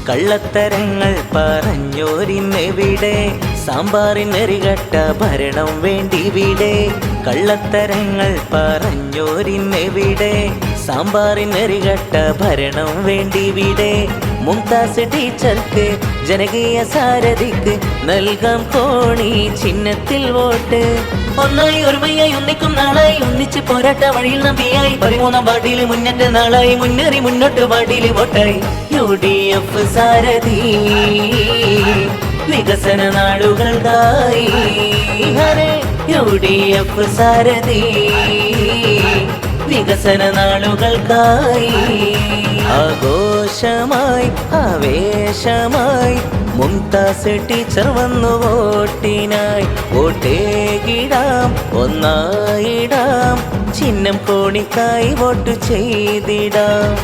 കള്ളത്തരങ്ങൾ പറഞ്ഞോരിന്നെവിടെ സാമ്പാറിനെറികെട്ട ഭരണം വേണ്ടിവിടെ കള്ളത്തരങ്ങൾ പറഞ്ഞോരിന്നെവിടെ സാമ്പാറിനെറികെട്ട ഭരണം വേണ്ടിവിടെ മുംതാസ് ടീച്ചർക്ക് ജനകീയ സാരഥിക്ക് നൽകാം കോണി ചിഹ്നത്തിൽ വോട്ട് ഒന്നായി ഒരുമയായി ഒന്നിക്കും നാളായി ഒന്നിച്ച് പോരാട്ട വഴിയിൽ നമ്പിയായി 13-ാം വാർഡിൽ മുന്നേറ്റ നാളായി മുന്നേറി മുന്നോട്ട് വാർഡിൽ വോട്ടായി UDF സാരഥി വികസന നാളുകൾക്കായി UDF സാരഥി വികസന നാളുകൾക്കായി ആഘോഷമായി ആവേശമായി മുംതാസ് ടീച്ചർ വന്നു വോട്ടിനായി വോട്ടേകിടാം ഒന്നായിടാം ചിഹ്നം കോണിക്കായി വോട്ട് ചെയ്തിടാം